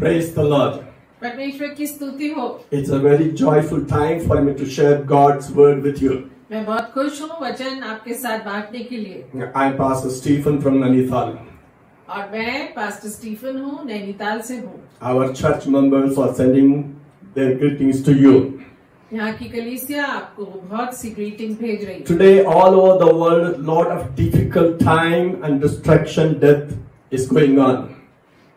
Praise the Lord. परमेश्वर की स्तुति हो। It's a very joyful time for me to share God's word with you. मैं बहुत खुश हूँ वचन आपके साथ बांटने के लिए। I'm Pastor Stephen from Nainital. और मैं पास्टर स्टीफन हूँ, नैनीताल से हूँ। Our church members are sending their greetings to you. यहाँ की कलीसिया आपको बहुत सी ग्रीटिंग भेज रही है। Today, all over the world, lot of difficult time and destruction, death is going on.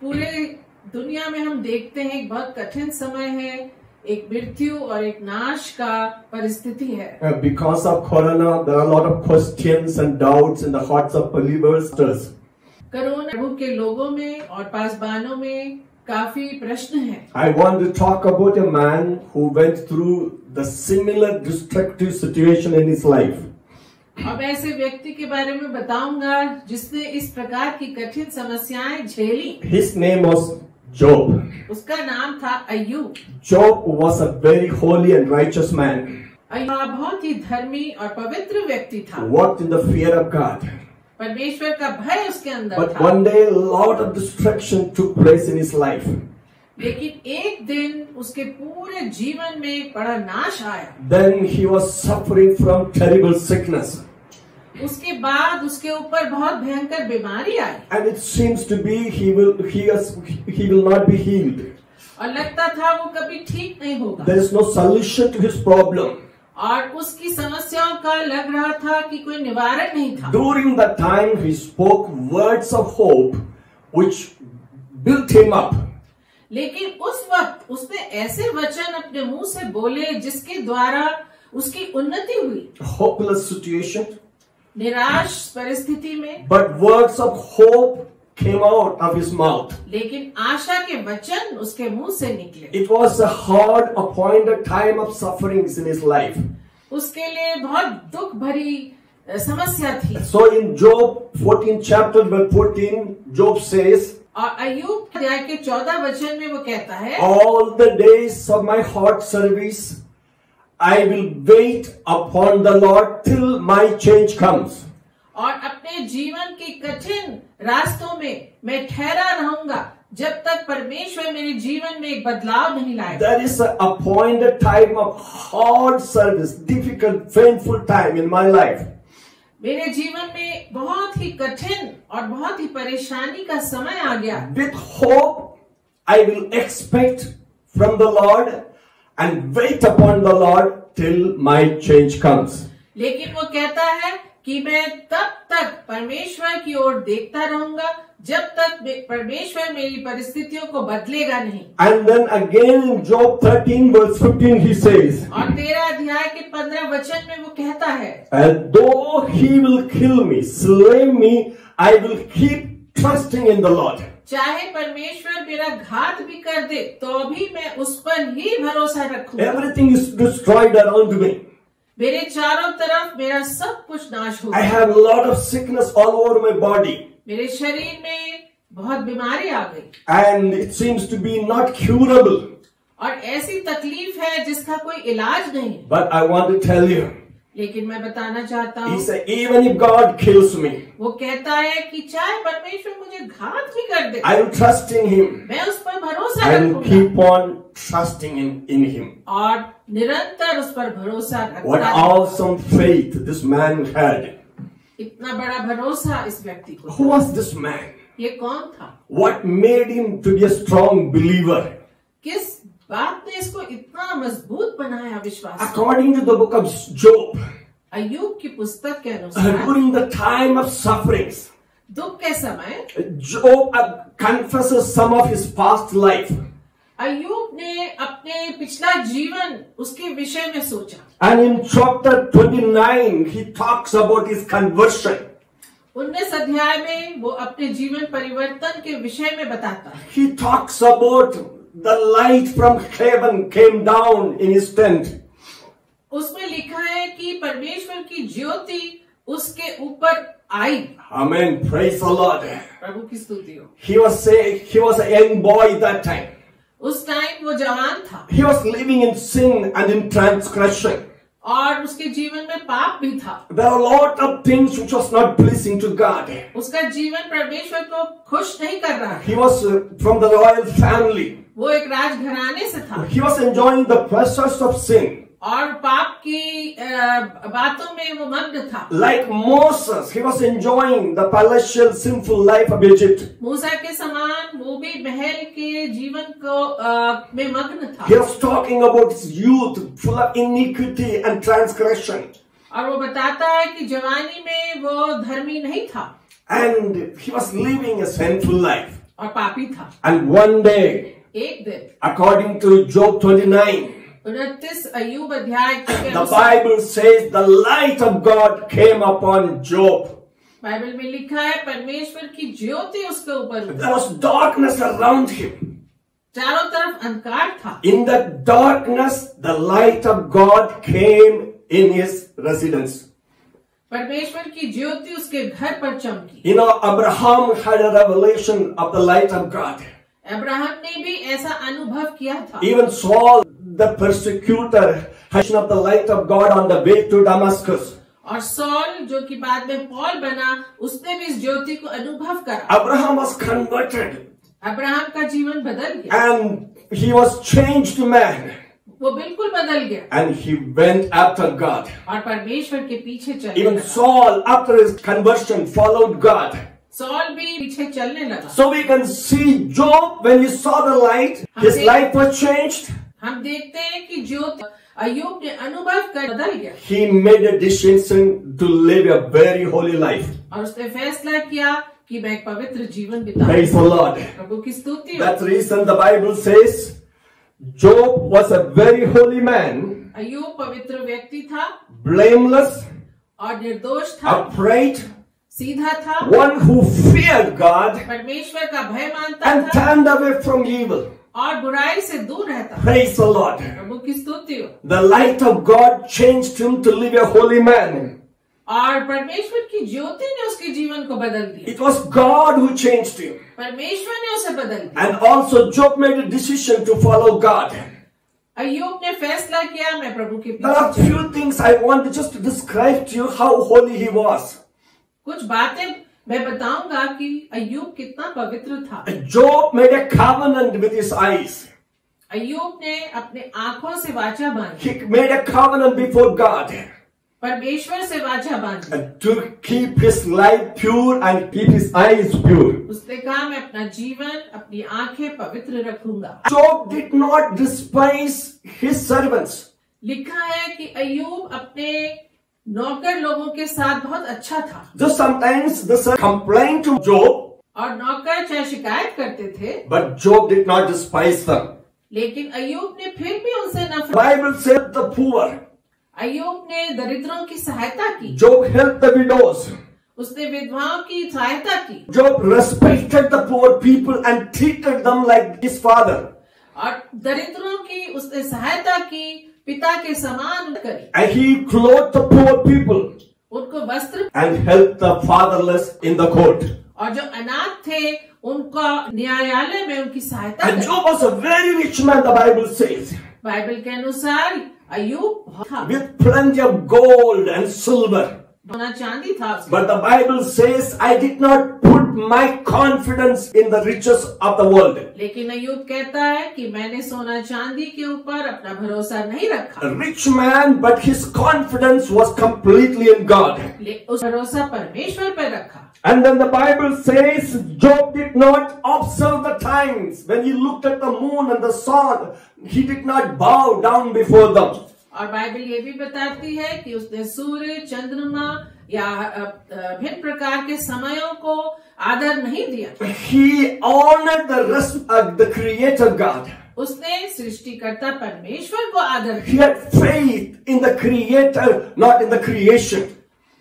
पूरे दुनिया में हम देखते हैं एक बहुत कठिन समय है, एक मृत्यु और एक नाश का परिस्थिति है। Because of Corona, there are a lot of questions and doubts in the hearts of believers. Corona के लोगों में और पासबानों में काफी प्रश्न हैं। I want to talk about a man who went through the similar destructive situation in his life. अब ऐसे व्यक्ति के बारे में बताऊंगा जिसने इस प्रकार की कठिन समस्याएं झेली। His name was Job. उसका नाम था अय्यूब। Job was a very holy and righteous man. अय्यूब बहुत ही धर्मी और पवित्र व्यक्ति था। Walked in the fear of God. परमेश्वर का भय उसके अंदर But था। one day, a lot of destruction took place in his life. लेकिन एक दिन उसके पूरे जीवन में एक बड़ा नाश आया। Then he was suffering from terrible sickness. उसके बाद उसके ऊपर बहुत भयंकर बीमारी आई। And it seems to be he will not be healed. और लगता था वो कभी ठीक नहीं होगा। There is no solution to his problem. और उसकी समस्याओं का लग रहा था कि कोई निवारण नहीं था। During that time, he spoke words of hope, which built him up. लेकिन उस वक्त उसने ऐसे वचन अपने मुंह से बोले जिसके द्वारा उसकी उन्नति हुई। Hopeless situation. निराश परिस्थिति में। But words of hope came out of his mouth. लेकिन आशा के वचन उसके मुंह से निकले। It was a hard appointed time of sufferings in his life. उसके लिए बहुत दुख भरी समस्या थी। So in Job 14 chapter verse 14, Job says, और अय्यूब अध्याय के 14 वचन में वो कहता है, all the days of my hard service, I will wait upon the Lord till my change comes. और अपने जीवन के कठिन रास्तों में मैं ठहरा रहूंगा जब तक परमेश्वर मेरे जीवन में एक बदलाव नहीं लाएगा। There is an appointed time of hard service, difficult, painful time in my life. मेरे जीवन में बहुत ही कठिन और बहुत ही परेशानी का समय आ गया। With hope, I will expect from the Lord and wait upon the Lord till my change comes. लेकिन वो कहता है कि मैं तब तक परमेश्वर की ओर देखता रहूंगा जब तक परमेश्वर मेरी परिस्थितियों को बदलेगा नहीं। And then again in Job 13 verse 15 he says, और 13 अध्याय के 15 वचन में वो कहता है, and though he will kill me, slay me, I will keep trusting in the Lord. चाहे परमेश्वर मेरा घात भी कर दे तो भी मैं उस पर ही भरोसा रखूंगा। Everything is destroyed around me. मेरे चारों तरफ मेरा सब कुछ नाश हो I गया। have a lot of sickness all over my body. मेरे शरीर में बहुत बीमारी आ गई। And it seems to be not curable. और ऐसी तकलीफ है जिसका कोई इलाज नहीं। But I want to tell you, लेकिन मैं बताना चाहता he हूँ, said, even if God kills me, वो कहता है कि चाहे परमेश्वर मुझे घात भी कर दे, I will trust in him. मैं उस पर भरोसा I will रखूंगा keep on trusting in him. और निरंतर उस पर भरोसा What रखता। awesome faith this man had. इतना बड़ा भरोसा इस व्यक्ति को। Who was this man? ये कौन था? What made him to be a strong believer? किस बात ने इसको इतना मजबूत बनाया विश्वास? According to the book of Job, अय्यूब की पुस्तक के अनुसार during the time of sufferings, दुख के समय Job confesses some of his past life. अय्यूब ने अपने पिछला जीवन उसके विषय में सोचा। And in chapter 29, he talks about his conversion. 19 अध्याय में वो अपने जीवन परिवर्तन के विषय में बताता है। He talks about the light from heaven came down in his tent. उसमें लिखा है कि परमेश्वर की ज्योति उसके ऊपर आई। Amen. Praise the Lord. प्रभु की स्तुति हो। He was a young boy that time. उस टाइम वो जवान था। He was living in sin and in transgression. और उसके जीवन में पाप भी था। There are a lot of things which was not pleasing to God. उसका जीवन परमेश्वर को खुश नहीं कर रहा था। He was from the royal family. वो एक राजघराने से था He was enjoying the pleasures of sin. और पाप की बातों में वो मग्न था। Like Moses, he was enjoying the palatial sinful life of Egypt. मूसा के समान वो भी महल के जीवन को में मग्न था। He was talking about his youth full of iniquity and transgression. और वो बताता है कि जवानी में वो धर्मी नहीं था And he was living a sinful life. और पापी था। And one day, एक दिन according to Job 29, 29 अय्यूब अध्याय के the अनुसार Bible says the light of God came upon Job. Bible में लिखा है परमेश्वर की ज्योति उसके ऊपर हुई। There was darkness around him. चारों तरफ अंधकार था। In that darkness, the light of God came in his residence. परमेश्वर की ज्योति उसके घर पर चमकी। You know, Abraham had a revelation of the light of God. Abraham ने भी ऐसा अनुभव किया था। Even Saul, the persecutor, had of the light of God on the way to Damascus. और सॉल जो कि बाद में पौल बना, उसने भी इस ज्योति को अनुभव करा। Abraham was converted. अब्राहम का जीवन बदल गया। And he was changed man. वो बिल्कुल बदल गया। And he went after God. और परमेश्वर के पीछे चलने Even लगा। Saul, after his conversion, followed God. Saul भी पीछे चलने लगा। So we can see Job, when he saw the light, his life was changed. हम देखते हैं कि ज्योति अय्यूब ने अनुभव कर बदल गया। He made a decision to live a very holy life. और उसने फैसला किया कि मैं एक पवित्र जीवन बिताऊं। Praise the Lord. प्रभु की स्तुति हो। That's the reason the Bible says Job was a very holy man, अय्यूब पवित्र व्यक्ति था, blameless, और निर्दोष था, upright, सीधा था, one who feared God परमेश्वर का भय मानता and था turned away from evil. और बुराई से दूर रहता था। Praise the Lord. प्रभु की स्तुति हो। The light of God changed him to live a holy man. और परमेश्वर की ज्योति ने उसके जीवन को बदल दिया। It was God who changed him. परमेश्वर ने उसे बदल दिया। And also Job made a decision to follow God. अय्यूब ने फैसला किया मैं प्रभु के There are पीछे few things I want to just describe to you how holy he was. कुछ बातें मैं बताऊंगा कि अय्यूब कितना पवित्र था। Job made a covenant with his eyes. अय्यूब ने अपने आंखों से वाचा बांधी, He made a covenant before God परमेश्वर से वाचा बांधी। to keep his life pure and keep his eyes pure. उसने कहा मैं अपना जीवन अपनी आंखें पवित्र रखूंगा। Job did not despise his servants. लिखा है कि अय्यूब अपने नौकर लोगों के साथ बहुत अच्छा था। Just sometimes the servant complained to Job, और नौकर चाहे शिकायत करते थे, but Job did not despise them. लेकिन अय्यूब ने फिर भी उनसे नफरत। Bible said the poor. अय्यूब ने दरिद्रों की सहायता की, Job helped the widows. उसने विधवाओं की सहायता की, Job respected the poor people and treated them like his father. और दरिद्रों की उसने सहायता की, पिता के समान करी। And he clothed the poor people उनको वस्त्र and helped the fatherless in the court. और जो अनाथ थे उनका न्यायालय में उनकी सहायता And करी। Job was a very rich man, the Bible says, Bible के अनुसार अय्यूब बहुत था, with plenty of gold and silver. सोना चांदी था उसके। But the Bible says, I did not put my confidence in the riches of the world. लेकिन अय्यूब कहता है कि मैंने सोना चांदी के ऊपर अपना भरोसा नहीं रखा। A rich man, but his confidence was completely in God. उस भरोसा परमेश्वर पर रखा। And then the Bible says Job did not observe the times. When he looked at the moon and the sun, he did not bow down before them. और Bible ये भी बताती है कि उसने सूर्य, चंद्रमा या भिन्न प्रकार के समयों को आदर नहीं दिया। He honored the rest of the Creator God. उसने सृष्टिकर्ता परमेश्वर को आदर He किया। had faith in the Creator, not in the creation.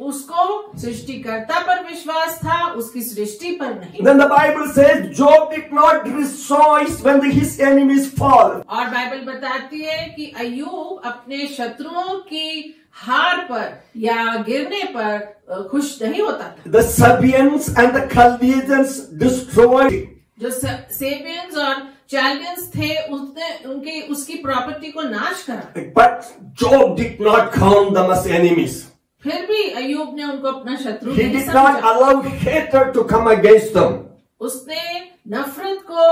उसको सृष्टिकर्ता पर विश्वास था, उसकी सृष्टि पर नहीं। Then the Bible says Job did not rejoice when his enemies fall. और बाइबल बताती है कि अय्यूब अपने शत्रुओं की हार पर या गिरने पर खुश नहीं होता था। The Sabeans and the Chaldeans destroyed. जो सेबियंस और चैलेंज थे, उसने उसकी प्रॉपर्टी को नाश करा। But Job did not count them as enemies. फिर भी अय्यूब ने उनको अपना शत्रु He नहीं did not समझा। allow hatred to come against them. उसने नफरत को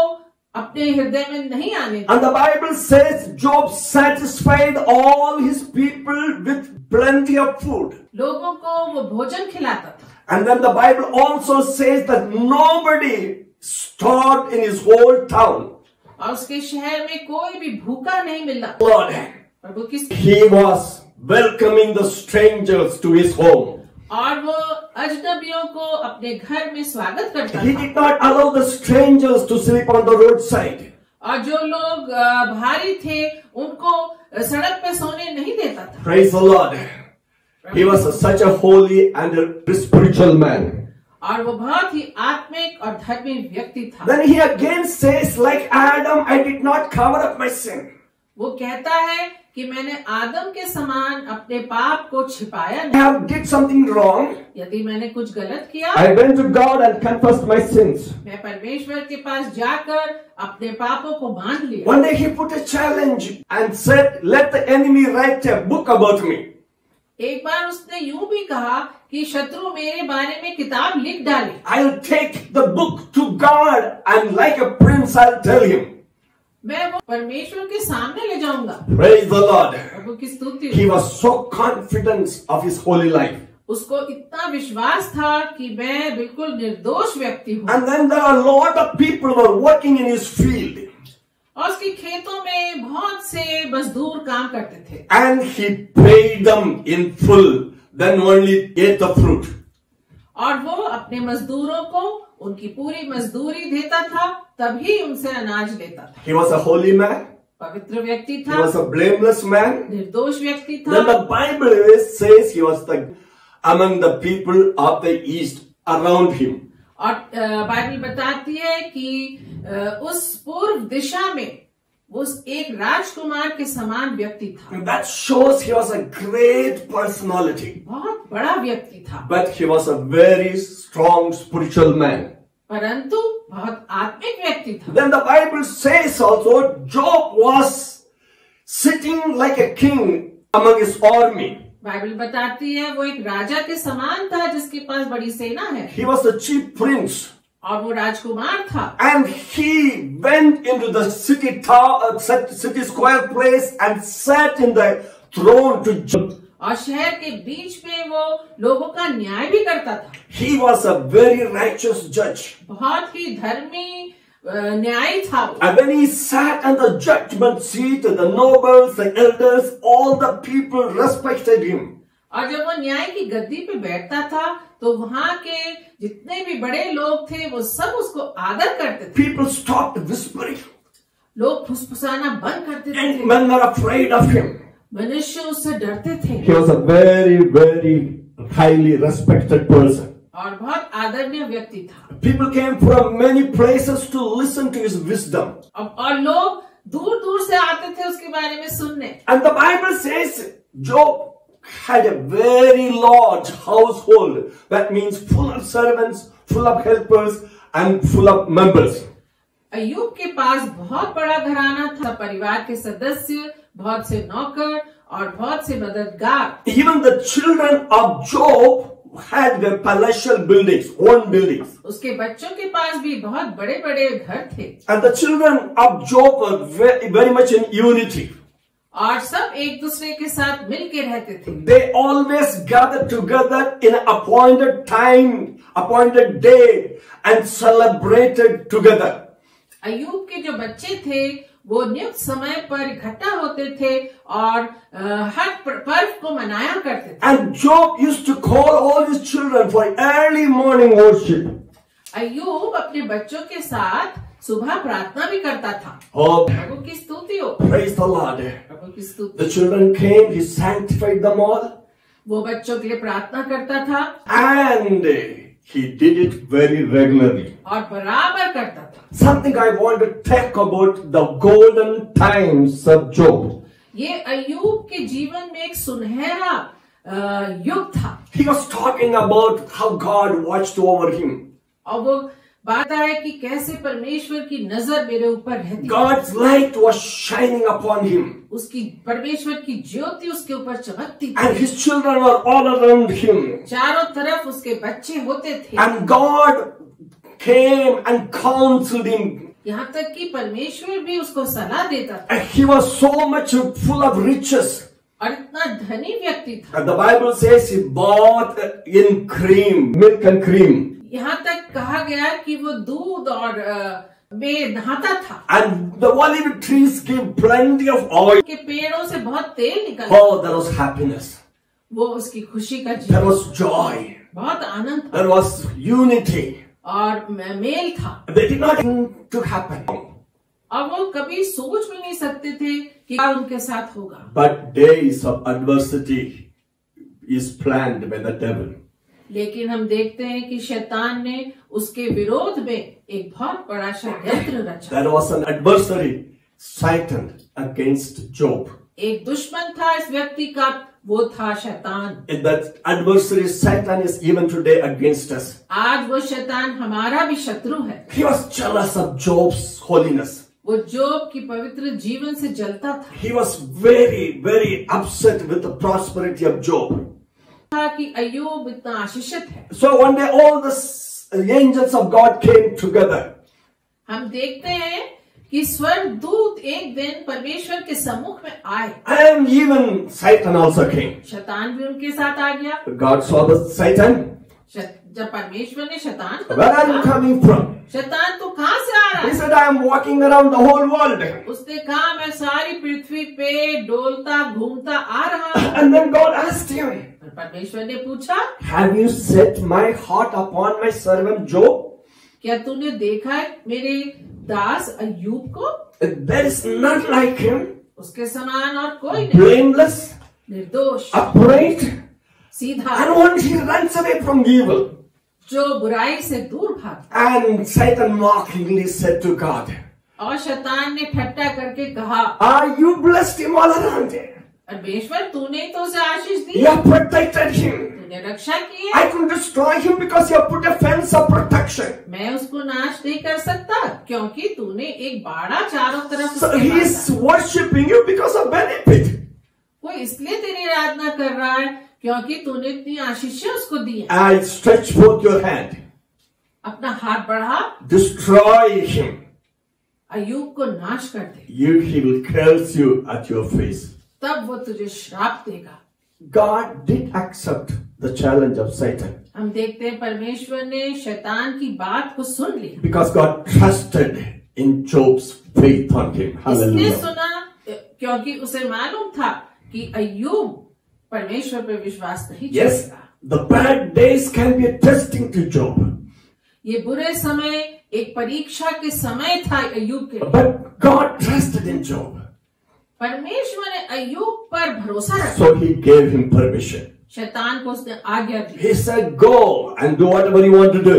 अपने हृदय में नहीं आने दिया। And the Bible says Job satisfied all his people with plenty of food. लोगों को वो भोजन खिलाता था। And then the Bible also says that nobody starved in his whole town. और उसके शहर में कोई भी भूखा नहीं मिला। Lord, प्रभु की he was welcoming the strangers to his home. और वो अजनबियों को अपने घर में स्वागत करता He था। did not allow the strangers to sleep on the roadside. और जो लोग भारी थे उनको सड़क पे सोने नहीं देता था। Praise the Lord. He was such a holy and a spiritual man. और वो बहुत ही आत्मिक और धर्मी व्यक्ति था। Then he again says, like Adam, I did not cover up my sin. वो कहता है कि मैंने आदम के समान अपने पाप को छिपाया I नहीं। have did something wrong. यदि मैंने कुछ गलत किया, I went to God and confessed my sins. मैं परमेश्वर के पास जाकर अपने पापों को बांध लिया। One day he put a challenge and said, let the enemy write a book about me. एक बार उसने यूं भी कहा कि शत्रु मेरे बारे में किताब लिख डाले। I'll take the book to God and like a prince I'll tell him. मैं वो परमेश्वर के सामने ले जाऊंगा। Praise the Lord. प्रभु की स्तुति। He was so confident of his holy life. उसको इतना विश्वास था कि मैं बिल्कुल निर्दोष व्यक्ति हूँ। And then there are a lot of people who are working in his field. और उसके खेतों में बहुत से मजदूर काम करते थे। And he paid them in full, then only ate the fruit. और वो अपने मजदूरों को उनकी पूरी मजदूरी देता था, तभी उनसे अनाज लेता था। He was a holy man. पवित्र व्यक्ति He था, was a blameless man. निर्दोष व्यक्ति Then था। the Bible says he was among the people of the east around him. और बाइबल बताती है कि उस पूर्व दिशा में उस एक राजकुमार के समान व्यक्ति था। And that shows he was a great personality. बहुत बड़ा व्यक्ति था, But he was a very strong spiritual man. परंतु बहुत आत्मिक व्यक्ति था। Then the Bible says also Job was sitting like a king among his army. Bible बताती है वो एक राजा के समान था जिसके पास बड़ी सेना है। He was the chief prince. और वो राजकुमार था। And he went into the city square place and sat in the throne to judge. और शहर के बीच में वो लोगों का न्याय भी करता था। He was a very righteous judge. बहुत ही धर्मी न्यायी था वो। And when he sat on the judgment seat, the nobles, the elders, all the people respected him. और जब वो न्याय की गद्दी पे बैठता था तो वहाँ के जितने भी बड़े लोग थे वो सब उसको आदर करते थे। People stopped whispering. लोग फुसफुसाना बंद करते And थे। men were afraid of him. मनुष्य उससे डरते थे। He was a very, very highly respected person. और बहुत आदरणीय व्यक्ति था। People came from many places to listen to his wisdom. और लोग दूर दूर से आते थे उसके बारे में सुनने। And the Bible says Job had a very large household. That means full of servants, full of helpers, and full of members. अय्यूब के पास बहुत बड़ा घराना था, परिवार के सदस्य, बहुत से नौकर और बहुत से मददगार। Even the children of Job had their palatial buildings, own buildings. उसके बच्चों के पास भी बहुत बड़े बड़े घर थे। And the children of Job were very, very much in unity. और सब एक दूसरे के साथ मिल के रहते थे। They always gathered together in an appointed time, appointed day, and celebrated together. अय्यूब के जो बच्चे थे वो नियुक्त समय पर इकट्ठा होते थे और हर पर्व को मनाया करते थे। And Job used to call all his children for early morning worship. अय्यूब अपने बच्चों के साथ सुबह प्रार्थना भी करता था। Oh, प्रभु की स्तुति हो। praise the Lord. प्रभु की स्तुति। The children came, he sanctified them all. वो बच्चों के लिए प्रार्थना करता था And he did it very regularly. और बराबर करता था। Something I want to talk about the golden times of Job. ये अय्यूब के जीवन में एक सुनहरा युग था। He was talking about how God watched over him. और वो बात है कि कैसे परमेश्वर की नजर मेरे ऊपर रहती है। God's light was shining upon him. उसकी परमेश्वर की ज्योति उसके ऊपर चमकती थी। And his children were all around him. चारों तरफ उसके बच्चे होते थे। And God came and counseled him. यहाँ तक कि परमेश्वर भी उसको सलाह देता था। And he was so much full of riches. और इतना धनी व्यक्ति था। And the Bible says he bought in cream, milk and cream. यहाँ तक कहा गया कि वो दूध और में नहाता था। And the olive trees gave plenty of oil. के पेड़ों से बहुत तेल निकलता। Oh, there was happiness. वो उसकी खुशी का There जीवन, was joy. बहुत आनंद था There was unity. और मेल था। They did not want to happen. और वो कभी सोच भी नहीं सकते थे कि क्या उनके साथ होगा। But days of adversity is planned by the devil. लेकिन हम देखते हैं कि शैतान ने उसके विरोध में एक बहुत बड़ा षड्यंत्र रचा। There was an adversary, Satan, against Job. एक दुश्मन था इस व्यक्ति का, वो था शैतान। And that adversary, Satan, is even today against us. आज वो शैतान हमारा भी शत्रु है। He was jealous of Job's holiness. वो जोब की पवित्र जीवन से जलता था। He was very, very upset with the prosperity of Job. था कि अय्यूब इतना आशीषित है। So one day all the angels of God came together. हम देखते हैं कि स्वर्गदूत एक दिन परमेश्वर के सम्मुख में आए। And even Satan also came. शैतान भी उनके साथ आ गया। God saw the Satan. जब परमेश्वर ने शैतान को Where are you coming from? शैतान तो कहाँ से आ रहा He है? said, I am walking around the whole world. उसने कहा मैं सारी पृथ्वी पे डोलता घूमता आ रहा हूँ। And then God asked him, और परमेश्वर ने पूछा, have you set my heart upon my servant Job? क्या तूने देखा है मेरे दास अय्यूब को? There is none like him, उसके समान और कोई नहीं, blameless, निर्दोष, upright, सीधा, and once he runs away from evil. जो बुराई से दूर भागता। And Satan mockingly said to God, और शैतान ने ठट्टा करके कहा, you blessed him all around. परमेश्वर तूने तो उसे आशीष दी, You have protected him. तूने रक्षा की है। I can destroy him because you have put a fence of protection. मैं उसको नाश नहीं कर सकता क्योंकि तूने एक बाड़ा चारों तरफ So उसके he बांधा। is worshipping you because of benefit. वो इसलिए तेरी आराधना कर रहा है क्योंकि तूने इतनी आशीषें उसको दी है। I stretch forth your hand. अपना हाथ बढ़ा, Destroy him. अय्यूब को नाश कर दे, He will curse you at your face. तब वो तुझे श्राप देगा। God did accept the challenge of Satan हम देखते हैं परमेश्वर ने शैतान की बात को सुन लिया, because God trusted in Job's faith on him. इसलिए Hallelujah. सुना क्योंकि उसे मालूम था कि अय्यूब परमेश्वर पर विश्वास नहीं Yes, करेगा। the bad days can be a testing to Job, ये बुरे समय एक परीक्षा के समय था अय्यूब के लिए। but God trusted in Job. परमेश्वर ने अय्यूब पर भरोसा रखा, So he gave him permission. शैतान को उसने आज्ञा दी, He said, go and do whatever you want to do.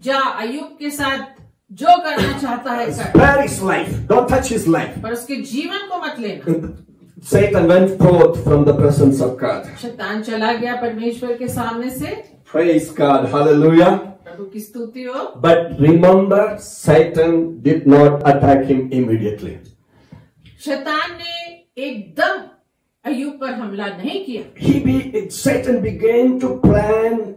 जा अय्यूब के साथ जो करना चाहता है कर, Spare his life. Don't touch his life. पर उसके जीवन को मत लेना। Satan went forth from the presence of God. शैतान चला गया परमेश्वर के सामने से। Praise God. Hallelujah. प्रभु की स्तुति हो। But remember, Satan did not attack him immediately. शैतान ने एकदम अय्यूब पर हमला नहीं किया। Satan began to plan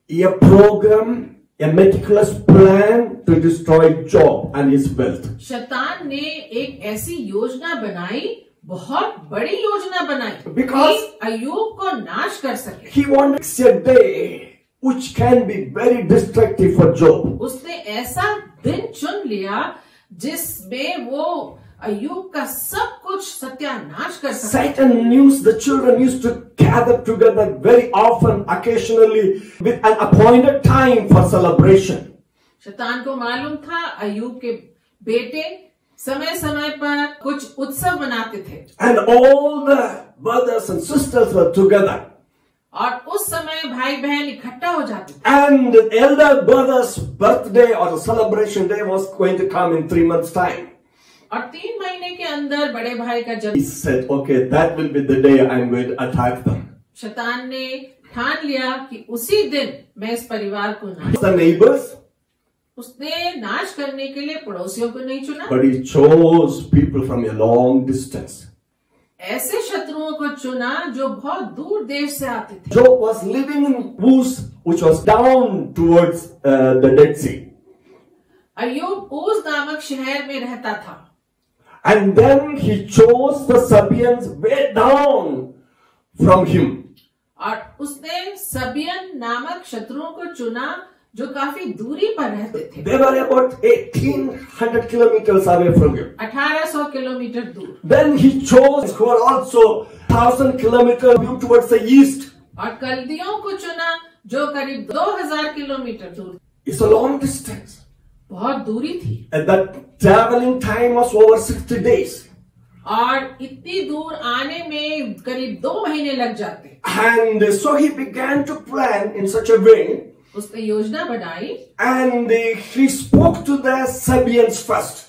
a program, a meticulous plan to destroy Job and his wealth. शैतान ने एक ऐसी योजना बनाई, बहुत बड़ी योजना बनाई, Because कि अय्यूब को नाश कर सके। he wanted a day which can be very destructive for Job. उसने ऐसा दिन चुन लिया जिसमें वो अय्यूब का सब कुछ सत्यानाश कर सके। Satan used, the children used to gather together very often, occasionally, with an appointed time for celebration. शैतान को मालूम था अय्यूब के बेटे समय समय पर कुछ उत्सव मनाते थे, And all the brothers and sisters were together. और उस समय भाई बहन इकट्ठा हो जाते थे। And the elder brother's birthday or the celebration day was going to come in 3 months' time. और 3 महीने के अंदर बड़े भाई का He जन्म। said, okay, that will be the day I'm going to attack them. शैतान ने ठान लिया कि उसी दिन मैं इस परिवार को नाश। The neighbors, उसने नाश करने के लिए पड़ोसियों को नहीं चुना, but he chose people from a long distance. ऐसे शत्रुओं को चुना जो बहुत दूर देश से आते थे। Job was living in Uz, which was down towards the Dead Sea. अय्यूब ऊज नामक शहर में रहता था, And then he chose the Sabians way down from him. और उसने सबियन नामक शत्रुओं को चुना जो काफी दूरी पर रहते थे। They were about 1800 kilometers away from him. 1800 kilometre दूर। Then he chose who are also 1000 kilometers towards the east. और कल्दियों को चुना जो करीब 2000 किलोमीटर दूर। It's a long distance. बहुत दूरी थी And that traveling time was over 60 days. और इतनी दूर आने में करीब 2 महीने लग जाते। And so he began to plan in such a way. उसने योजना बनाई And he spoke to the Sabians first.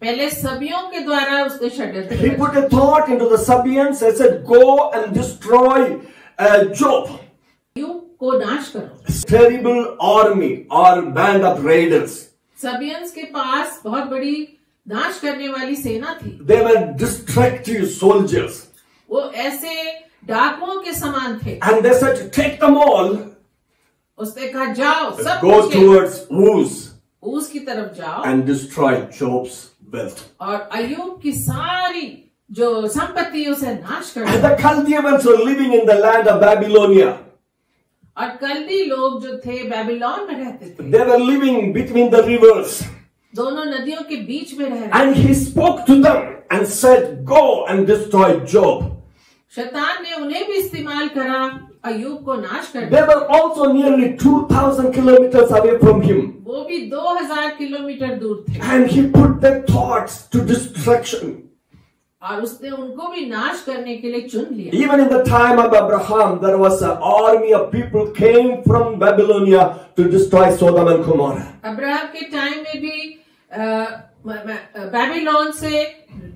पहले सबियों के द्वारा उसने षड्यंत्र He put a thought into the Sabians and said, go and destroy Job. अय्यूब को नाश करो। Terrible army or band of raiders. सबियंस के पास बहुत बड़ी नाश करने वाली सेना थी। They were destructive soldiers. वो ऐसे डाकुओं के समान थे। And they said, take them all. उसने कहा जाओ सब Go कुछ ले- towards Uz ऊस की तरफ जाओ and destroy Job's wealth. और अय्यूब की सारी जो संपत्ति उसे नाश कर And दो। the Chaldeans were living in the land of Babylonia. और कल्दी लोग जो थे बेबीलोन में रहते थे, They were living between the rivers. दोनों नदियों के बीच में रह रहे। And he spoke to them and said, go and destroy Job. शैतान ने उन्हें भी इस्तेमाल करा अय्यूब को नाश कर They दिया। were also nearly 2000 kilometers away from him. वो भी 2000 किलोमीटर दूर थे And he put their thoughts to destruction. और उसने उनको भी नाश करने के लिए चुन लिया। Even in the time of Abraham, there was an army of people came from Babylonia to destroy Sodom and Gomorrah. Abraham के टाइम में भी बेबीलोन से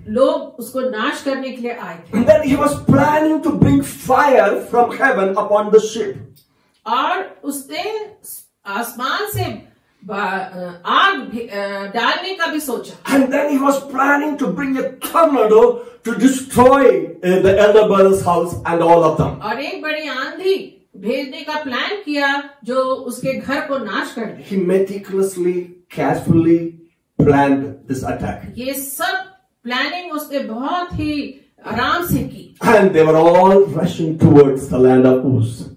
लोग उसको नाश करने के लिए आए थे And then he was planning to bring fire from heaven upon the ship. और उसने आसमान से आग डालने का भी सोचा। And then he was planning to bring a tornado to destroy the elder brother's house and all of them. और एक बड़ी आंधी भेजने का प्लान किया जो उसके घर को नाश कर दे। He meticulously, carefully planned this attack. ये सब प्लानिंग उसने बहुत ही आराम से की And they were all rushing towards the land of Uz.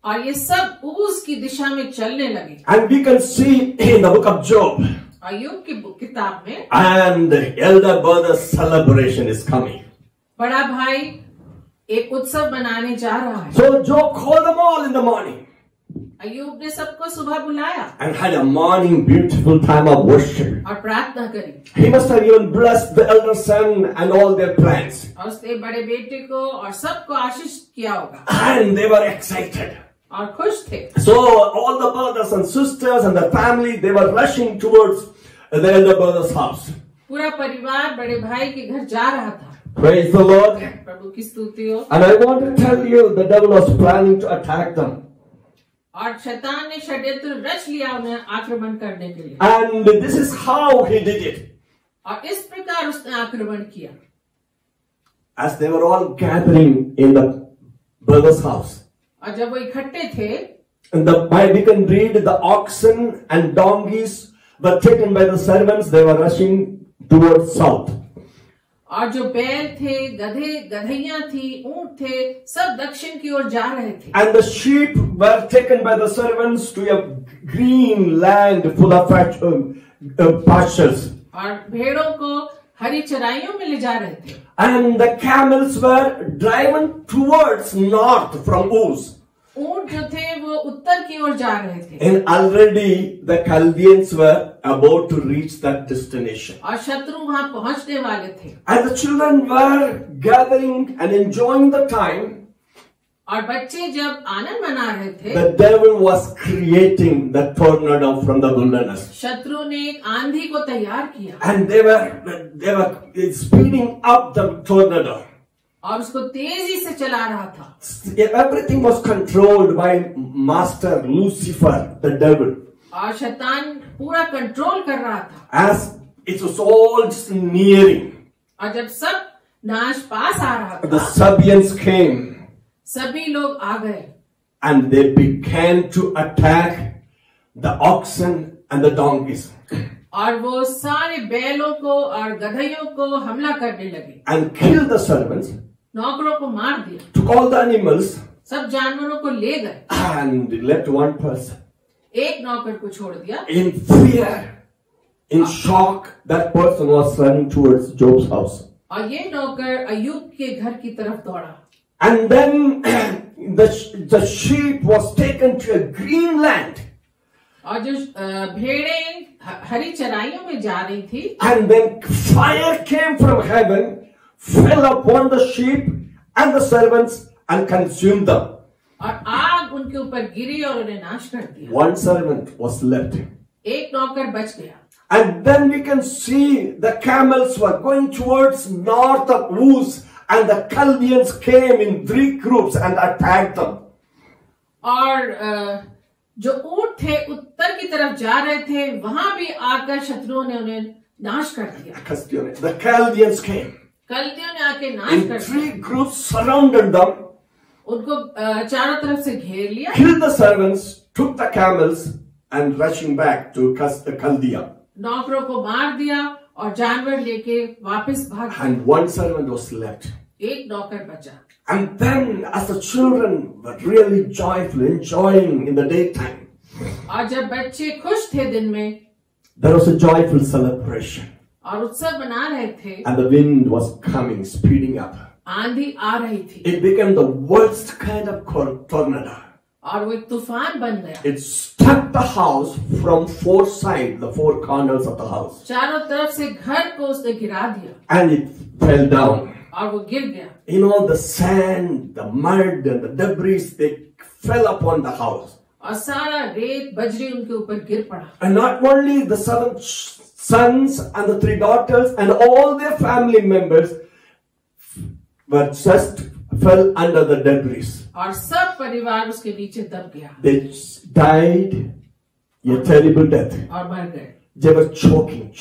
और ये सब ऊस की दिशा में चलने लगे। And we can see in the book of Job, अय्यूब की किताब में and the elder brother's celebration is coming. बड़ा भाई एक उत्सव मनाने जा रहा है। So Job called them all in the morning अय्यूब ने सबको सुबह बुलाया and had a morning beautiful time of worship. और प्रार्थना करी He must have even blessed the elder son and all their plans. और उसने बड़े बेटे को और सबको आशीष किया होगा And they were excited. और खुश थे। So all the brothers and sisters and the family, they were rushing towards the elder brother's house. पूरा परिवार बड़े भाई के घर जा रहा था। Praise the Lord. प्रभु की स्तुति हो। And I want to tell you, the devil was planning to attack them. और शैतान ने षड्यंत्र रच लिया उन्हें आक्रमण करने के लिए And this is how he did it. और इस प्रकार उसने आक्रमण किया। As they were all gathering in the brother's house. और जब वो इकट्ठे थे And we can read the oxen and donkeys were taken by the servants. They were rushing towards south. और जो बैल थे, गधे गधैया थी, ऊंट थे, सब दक्षिण की ओर जा रहे थे। And the sheep were taken by the servants to a green land full of pastures. और भेड़ों को हरी चराइयों में ले जा रहे थे। And the camels were driven towards north from Uz. ऊंट जो थे वो उत्तर की ओर जा रहे थे। And already the Chaldeans were about to reach that destination. और शत्रु वहां पहुंचने वाले थे। And the children were gathering and enjoying the time. और बच्चे जब आनंद मना रहे थे, The devil was creating the tornado from the wilderness. शत्रु ने एक आंधी को तैयार किया And they were speeding up the tornado. और उसको तेजी से चला रहा था। Everything was controlled by Master Lucifer, the devil. और शैतान पूरा कंट्रोल कर रहा था। As it was all just nearing, और जब सब नाश पास आ रहा the था, Sabians came सभी लोग आ गए and they began to attack the oxen and the donkeys और वो सारे बैलों को और गधइयों को हमला करने लगे, and killed the servants, नौकरों को मार दिया, took all the animals सब जानवरों को ले गए, and left one person. एक नौकर को छोड़ दिया। In fear, in shock, that person was running towards Job's house. और ये नौकर अय्यूब के घर की तरफ दौड़ा। And then the sheep was taken to a green land. और जो भेड़ें हरी चराइयों में जा रही थी, And then fire came from heaven, fell upon the sheep and the servants and consumed them. और आग उनके ऊपर गिरी और उन्हें नाश कर दिया। One servant was left. एक नौकर बच गया। And then we can see the camels were going towards north of Uz, and the Chaldeans came in 3 groups and attacked them. और जो ऊंट थे उत्तर की तरफ जा रहे थे, वहां भी आकर शत्रुओं ने उन्हें नाश कर दिया। The Chaldeans came. कल्दियों ने आके नाश In कर 3 दिया, groups surrounded them, उनको चारों तरफ से घेर लिया, killed the servants, took the camels, and rushing back to Chaldea. नौकरों को मार दिया और जानवर लेके वापस भाग गए। And one servant was left. एक नौकर बचा। And then, as the children were really joyful, enjoying in the daytime, और जब बच्चे खुश थे दिन में there was a joyful celebration. और उत्सव मना रहे थे, And the wind was coming, speeding up. आंधी आ रही थी It became the worst kind of tornado. और वो एक तूफान बन गया। It struck the house from 4 sides, the 4 corners of the house. चारों तरफ से घर को उसने गिरा दिया And it fell down. और वो गिर गया। The sand, the mud, and the debris, they fell upon the house. और सारा रेत बजरी उनके ऊपर गिर पड़ा। And not only the 7 sons and the 3 daughters and all their family members were just fell under the debris. और सब परिवार उसके नीचे दब गया They died a terrible death. और मर गए They were choking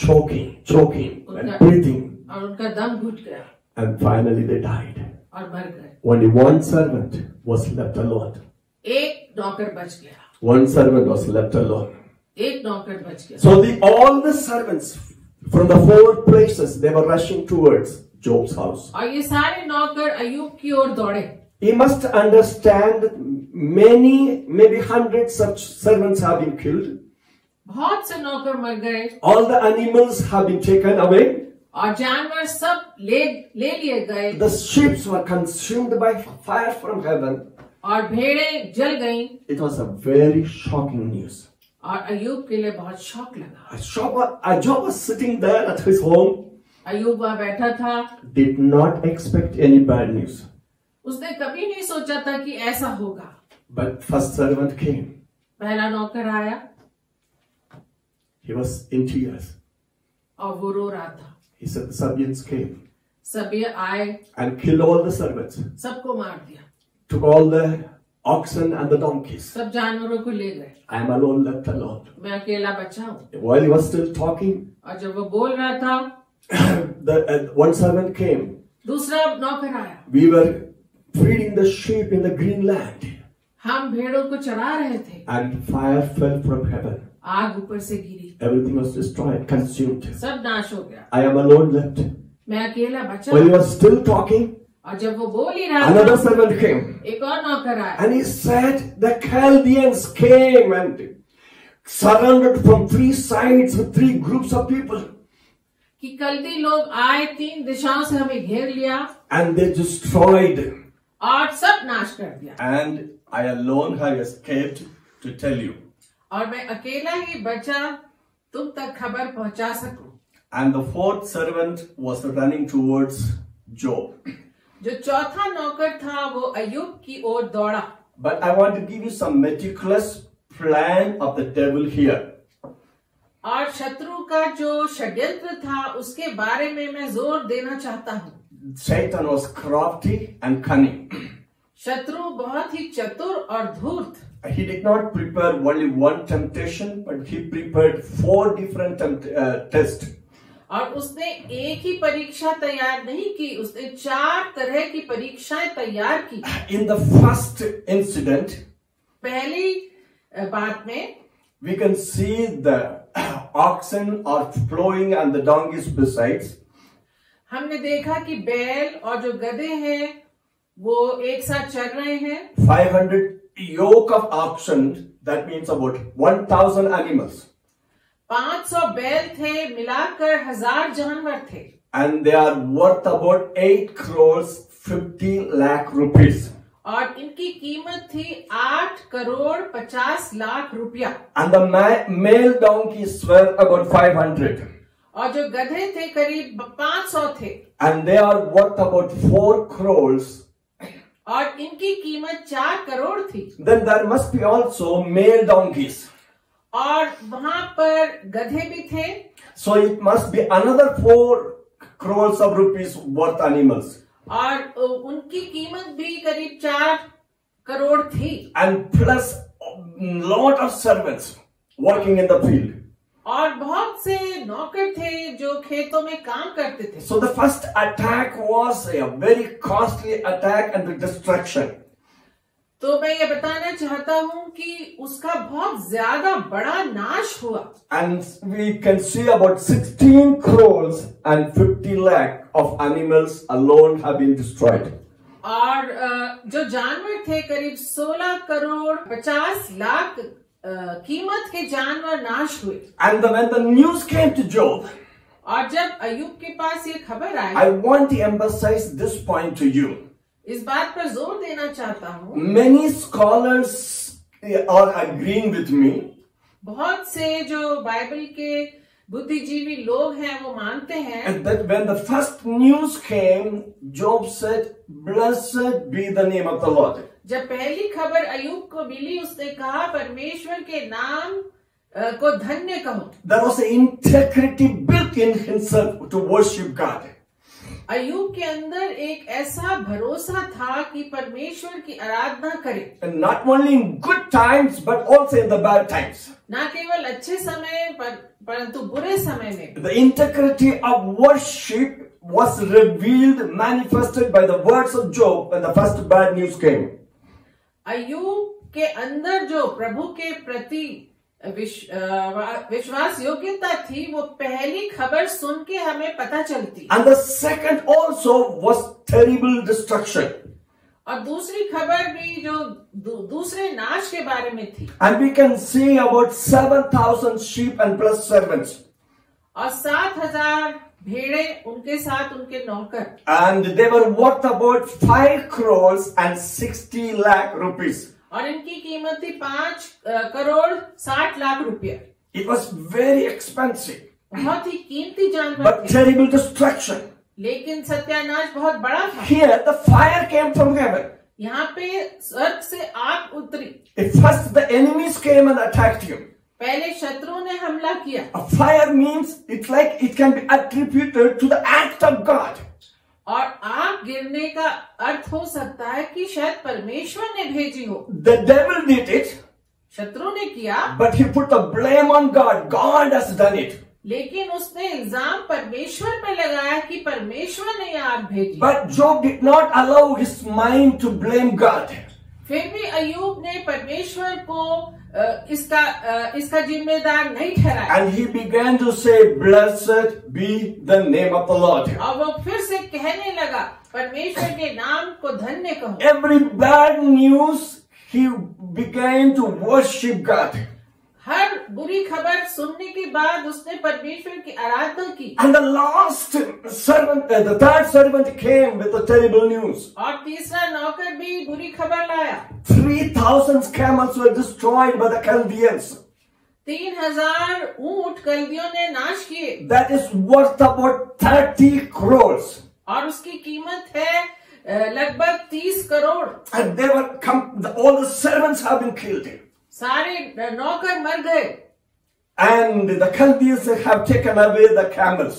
and breathing. और उनका दम घुट गया And finally they died. और मर गए। Only one servant was left alone. एक नौकर बच गया। One servant was left alone. एक नौकर बच गया। So all the servants from the 4 places, they were rushing towards Job's house. और ये सारे नौकर अय्यूब की ओर दौड़े। He must understand many, maybe hundreds such servants have been killed. बहुत से नौकर मर गए All the animals have been taken away. और जानवर सब ले लिए गए The ships were consumed by fire from heaven. और भेड़ें जल गईं। It was a very shocking news. और अय्यूब के लिए बहुत शौक लगा। Job was sitting there at his home. अय्यूब वहां बैठा था, Did not expect any bad news. उसने कभी नहीं सोचा था कि ऐसा होगा। But first servant came. पहला नौकर आया He was in tears. और वो रो रहा था। He said the Sabians came सभी आए, and killed all the servants. सबको मार दिया, Took all the oxen and the donkeys. सब जानवरों को ले गए, I am alone, left alone. मैं अकेला बचा हूँ। While he was still talking, और जब वो बोल रहा था, one servant came. दूसरा नौकर आया। We were feeding the sheep in the green land. हम भेड़ों को चरा रहे थे, And fire fell from heaven. आग ऊपर से गिरी, Everything was destroyed, consumed. सब नाश हो गया, I am alone left. मैं अकेला बचा। While he was still talking, और जब वो बोल ही रहा another था, servant came. एक और नौकर आया And he said the Chaldeans came and surrounded from 3 sides with 3 groups of people. कि कल्दी लोग आए, 3 दिशाओं से हमें घेर लिया And they destroyed. और सब नाश कर दिया। And I alone have escaped to tell you. और मैं अकेला ही बचा तुम तक खबर पहुंचा सकूं। And the 4th servant was running towards Job. जो चौथा नौकर था वो अय्यूब की ओर दौड़ा। But I want to give you some meticulous plan of the devil here. और शत्रु का जो षड्यंत्र था उसके बारे में मैं जोर देना चाहता हूँ। Satan was crafty and cunning. शत्रु बहुत ही चतुर और धूर्त। he did not prepare only one temptation, but he prepared 4 different tests. और उसने एक ही परीक्षा तैयार नहीं की, उसने 4 तरह की परीक्षाएं तैयार की। In the first incident, पहली बात में we can see the oxen are plowing and the donkeys besides. हमने देखा कि बैल और जो गधे हैं वो एक साथ चल रहे हैं। 500 yoke of oxen, that means about 1,000 animals. 500 बैल थे, मिलाकर 1000 जानवर थे। And they are worth about 8 crores 50 lakh rupees. और इनकी कीमत थी 8 करोड़ 50 लाख रुपया। And the male donkeys were about 500. और जो गधे थे करीब 500 थे। And they are worth about 4 crores. और इनकी कीमत 4 करोड़ थी। Then there must be also male donkeys. और वहां पर गधे भी थे। So it must be another 4 crores of rupees worth animals. और उनकी कीमत भी करीब 4 करोड़ थी। And plus lot of servants working in the field. और बहुत से नौकर थे जो खेतों में काम करते थे। So the first attack was a very costly attack and the destruction. तो मैं ये बताना चाहता हूँ कि उसका बहुत ज्यादा बड़ा नाश हुआ। And we can see about 16 crores and 50 lakh of animals alone have been destroyed. और जो जानवर थे करीब 16 करोड़ 50 लाख कीमत के जानवर नाश हुए। And when the news came to Job, और जब अय्यूब के पास ये खबर आई, I want to emphasize this point to you. इस बात पर जोर देना चाहता हूँ। Many scholars are agreeing with me. बहुत से जो बाइबल के बुद्धिजीवी लोग हैं वो मानते हैं And that when the first news came, Job said, "Blessed be the name of the Lord." जब पहली खबर अय्यूब को मिली उसने कहा परमेश्वर के नाम को धन्य कहो। There was an integrity built in himself to worship God. अय्यूब के अंदर एक ऐसा भरोसा था कि परमेश्वर की आराधना करे। And not only in good times, but also in the bad times. न केवल अच्छे समय परंतु बुरे समय में। The integrity of worship was revealed, manifested by the words of Job when the first bad news came. अय्यूब के अंदर जो प्रभु के प्रति विश्वास योग्यता थी वो पहली खबर सुन के हमें पता चलती। And the second also was terrible destruction. और दूसरी खबर भी जो दूसरे नाश के बारे में थी। And we can see about 7,000 sheep and plus servants. और 7,000 भेड़े उनके साथ उनके नौकर। And they were worth about 5 crores and 60 lakh rupees. और इनकी कीमत थी 5 करोड़ 60 लाख रुपया। It was very expensive. बहुत ही कीमती जानवर But थे। terrible destruction. लेकिन सत्यानाश बहुत बड़ा था। Here the fire came from heaven. यहाँ पे स्वर्ग से आग उतरी। At first the enemies came and attacked him. पहले शत्रुओं ने हमला किया। A fire means it's like it can be attributed to the act of God. और आग गिरने का अर्थ हो सकता है कि शायद परमेश्वर ने भेजी हो। The devil did it. शत्रु ने किया। But he put the blame on God. God has done it. लेकिन उसने इल्जाम परमेश्वर पर लगाया कि परमेश्वर ने आग भेजी। But Job did not allow his mind to blame God. फिर भी अय्यूब ने परमेश्वर को इसका जिम्मेदार नहीं ठहराया। And he began to say, "Blessed be the name of the Lord." और वो फिर से कहने लगा परमेश्वर के नाम को धन्य कहो। Every bad news, he began to worship God. हर बुरी खबर सुनने के बाद उसने परमेश्वर की आराधना की। And the last servant, the third servant came with the terrible news. और तीसरा नौकर भी बुरी खबर लाया। 3,000 camels were destroyed by the Chaldeans. 3,000 ऊंट कल्दियों ने नाश किए। That is worth about 30 crores. और उसकी कीमत है लगभग 30 crore. And they were all the servants have been killed. सारे नौकर मर गए। And the Chaldeans have taken away the camels.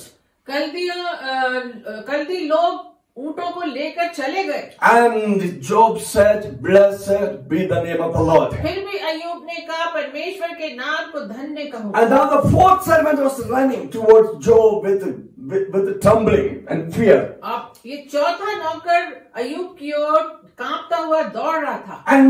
कल्दी लोग ऊंटों को लेकर चले गए। And Job said, "Blessed be the name of the Lord." फिर भी अय्यूब ने कहा, परमेश्वर के नाम को धन्य कहो। And now the fourth servant was running towards Job with trembling and fear. अब ये चौथा नौकर अय्यूब की ओर कांपता हुआ दौड़ रहा था। And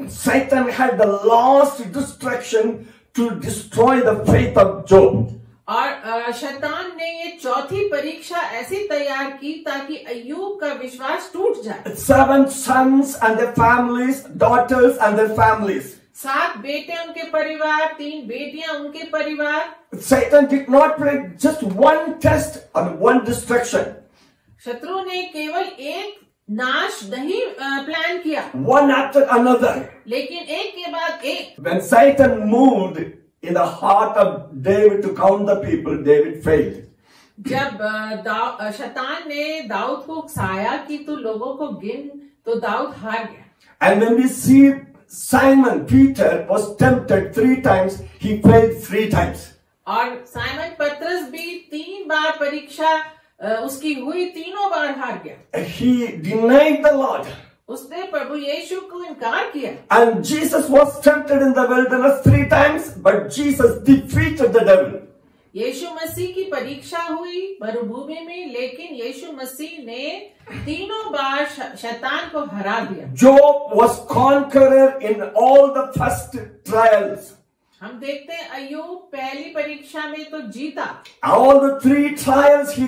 Satan had the last distraction to destroy the faith of Job. और शैतान ने ये चौथी परीक्षा ऐसी तैयार की ताकि अय्यूब का विश्वास टूट जाए। 7 sons and their families, daughters and their families. 7 बेटे उनके परिवार, 3 बेटियां उनके परिवार। Satan did not play just one test and one destruction. शत्रु ने केवल एक नाश नहीं प्लान किया, One after another. लेकिन एक के बाद एक। When Satan moved in the heart of David to count the people, David failed. जब शैतान ने दाऊद को उकसाया कि तू लोगों को गिन, तो दाऊद हार गया। And when we see Simon Peter was tempted 3 times, he failed 3 times. और साइमन पतरस भी 3 बार परीक्षा उसकी हुई, तीनों बार हार गया। He denied the Lord. उसने प्रभु यीशु को इनकार किया। And Jesus was tempted in the wilderness 3 times, but Jesus defeated the devil. यीशु मसीह की परीक्षा हुई मरुभूमि में, लेकिन यीशु मसीह ने तीनों बार शैतान को हरा दिया। Job was conqueror in all the first trials. हम देखते हैं अय्यूब पहली परीक्षा में तो जीता, All the 3 trials he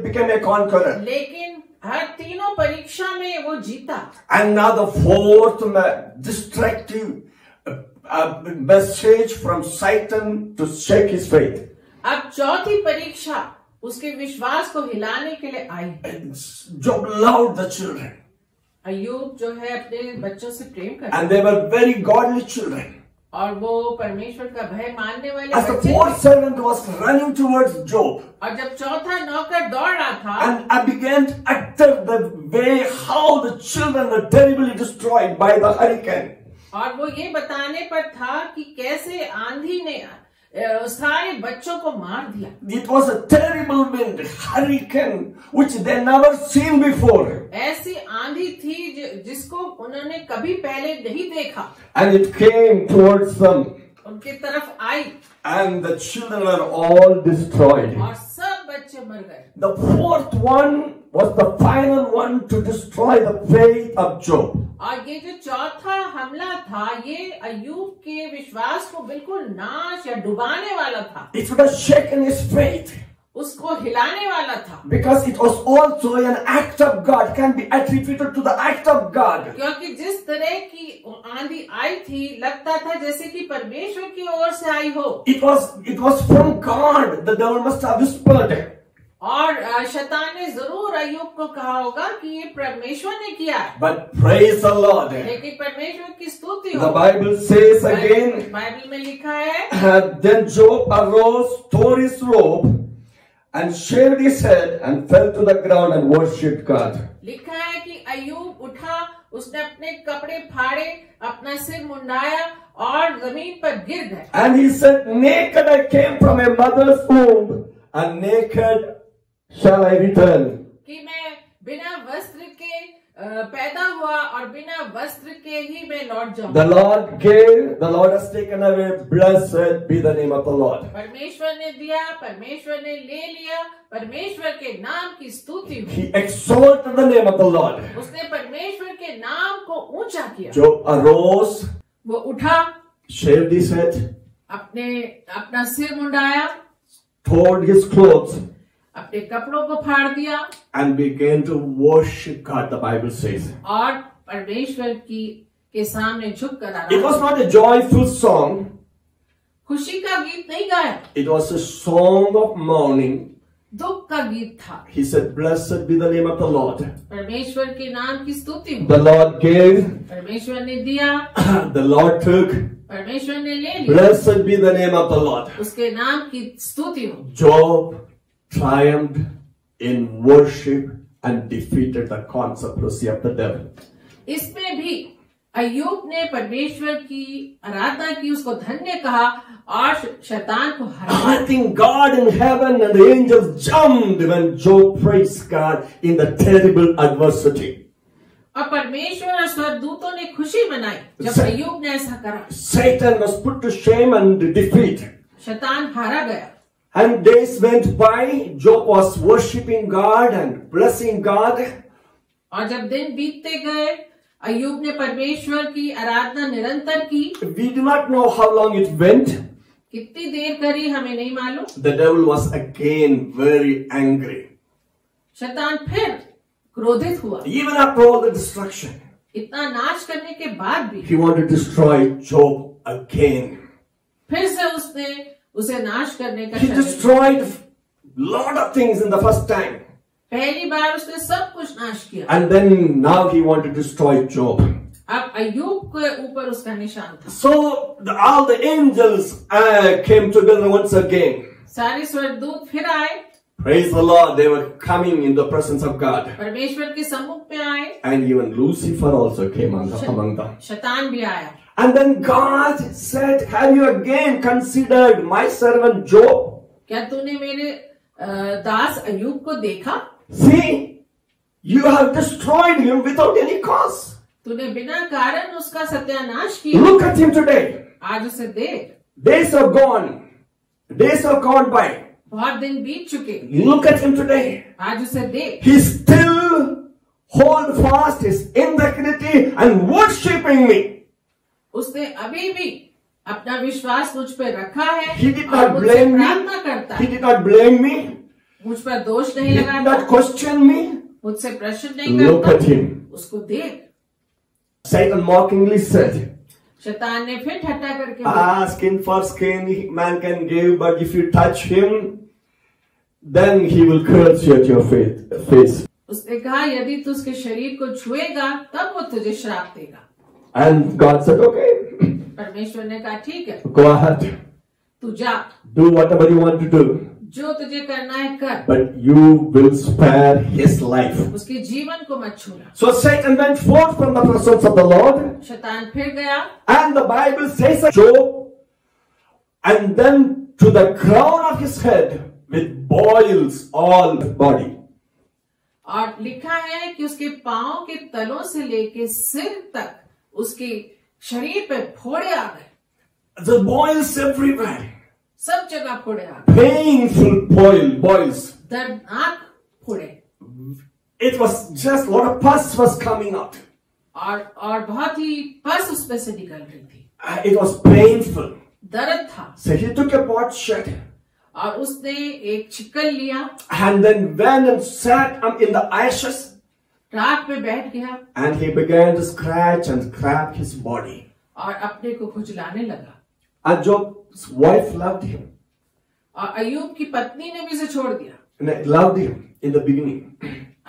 became a conqueror. लेकिन हर तीनों परीक्षा में वो जीता। And now the 4th destructive message from Satan to shake his faith. अब चौथी परीक्षा उसके विश्वास को हिलाने के लिए आई। Job loved the children. अय्यूब जो है अपने बच्चों से प्रेम करता, And they were very godly children. और वो परमेश्वर का भय मानने वाले As the बच्चे 4th servant was running towards Job, और जब चौथा नौकर दौड़ रहा था, and I began to utter the way how the children were terribly destroyed by the hurricane. और वो ये बताने पर था कि कैसे आंधी ने सारे बच्चों को मार दिया। It was a terrible wind, hurricane, which they never seen before. ऐसी आंधी थी जिसको उन्होंने कभी पहले नहीं देखा। And it came towards them. उनके तरफ आई And the children were all destroyed. और सब बच्चे मर गए। The 4th one was the final one to destroy the faith of Job. और ये जो चौथा हमला था, ये अय्यूब के विश्वास को बिल्कुल नाश या डुबाने वाला था। It would have shaken his faith. उसको हिलाने वाला था। Because it was also an act of God, can be attributed to the act of God. क्योंकि जिस तरह की आंधी आई थी, लगता था जैसे कि परमेश्वर की ओर से आई हो। It was from God. The devil must have whispered. और शैतान ने जरूर अय्यूब को कहा होगा कि ये परमेश्वर ने किया। But praise the Lord. लेकिन परमेश्वर की स्तुति हो। The Bible says again. Bible में लिखा है, Then Job arose, tore his robe, and shaved his head, and fell to the ground and worshipped God. लिखा है कि अय्यूब उठा, उसने अपने कपड़े फाड़े, अपना सिर मुंडाया और जमीन पर गिर गए। And he said, "Naked I came from a mother's womb, and naked shall I return." कि मैं बिना वस्त्र के पैदा हुआ और बिना वस्त्र के ही मैं लौट जाऊंगा। The Lord gave, the Lord has taken away. Blessed be the name of the Lord. परमेश्वर ने दिया, परमेश्वर ने ले लिया, परमेश्वर के नाम की स्तुति हो। He exalted the name of the Lord. उसने परमेश्वर के नाम को ऊंचा किया। Job arose, वो उठा, shaved his head, अपना सिर मुंडाया, tore his clothes, अपने कपड़ों को फाड़ दिया and began to worship God, the Bible says. और परमेश्वर के सामने झुक कर It was not a joyful song. खुशी का गीत नहीं गाया, It was a song of mourning. दुख का गीत था। He said, "Blessed be the name of the Lord." परमेश्वर के नाम की स्तुति हो। The Lord gave, परमेश्वर ने दिया, the Lord took. परमेश्वर ने ले लिया, Blessed be the name of the Lord. उसके नाम की स्तुति हो। Job triumphed in worship and defeated the conspiracy of the devil. इसमें भी अय्यूब ने परमेश्वर की आराधना की, उसको धन्य कहा और शैतान को हरा। I think God in heaven and the angels jumped when Job praised God in the terrible adversity. और परमेश्वर और स्वर्गदूतों ने खुशी मनाई जब अय्यूब ने ऐसा करा। Satan was put to shame and defeat. शैतान हारा गया। And days went by, Job was worshipping God and blessing God. और जब दिन बीतते गए, अय्यूब ने परमेश्वर की आराधना निरंतर की। We do not know how long it went. कितनी देर करी हमें नहीं मालूम। The devil was again very angry. शैतान फिर क्रोधित हुआ। Even after all the destruction, इतना नाश करने के बाद भी he wanted to destroy Job again. फिर से उसने उसे नाश करने का He destroyed a lot of things in the first time. पहली बार उसने सब कुछ नाश किया। And then now he wanted to destroy Job. अब अय्यूब के ऊपर उसका निशान था। So all the angels came together once again. सारे स्वर्गदूत फिर आए। Praise the Lord, they were coming in the presence of God. परमेश्वर के सम्मुख में आए। And even Lucifer also came among them. शैतान भी आया। And then God said, have you again considered my servant Job? क्या तूने मेरे दास अय्यूब को देखा? See, you have destroyed him without any cause. तूने बिना कारण उसका सत्यानाश किया। Look at him today. आज उसे देख। Days are gone. Days have gone by. बहुत दिन बीत चुके। Look at him today. आज उसे देख। He still hold fast his integrity and worshiping me. उसने अभी भी अपना विश्वास मुझ पर रखा है। He did और not मुझसे blame प्रार्थना me. करता He है। did not blame me. मुझ पर दोष नहीं He did लगाता। not question me. मुझसे प्रश्न नहीं Look करता। at him. उसको देख। Satan mockingly said, शैतान ने फिर ठट्टा करके बोला, skin for skin man can give, but if you touch him, then he will curse you at your face. उसने कहा यदि तू उसके शरीर को छुएगा तब वो तुझे श्राप देगा। And God said, okay, परमेश्वर ने कहा ठीक है, go ahead. तू जा, Do whatever you want to do. जो तुझे करना है कर, But you will spare his life. उसके जीवन को मत छूना। So Satan went forth from the presence of the Lord. शैतान फिर गया And the Bible says that Job, and then to the crown of his head with boils all the body. और लिखा है कि उसके पांव के तलों से लेके सिर तक उसके शरीर पे फोड़े आ गए। The boils everywhere. सब जगह फोड़े आ गए। Painful boils. दर्दनाक फोड़े। It was just a lot of pus was coming out. और बहुत ही पस उस पे से निकल रही थी। It was painful. दर्द था। So he took a potsherd. और उसने एक छिकल लिया। And then went and sat in the ashes. राख पे बैठ गया। And he began to scratch and scrap his body. और अपने को खुजलाने लगा। And Job's wife loved him. और अय्यूब की पत्नी ने भी उसे छोड़ दिया। And loved him in the beginning.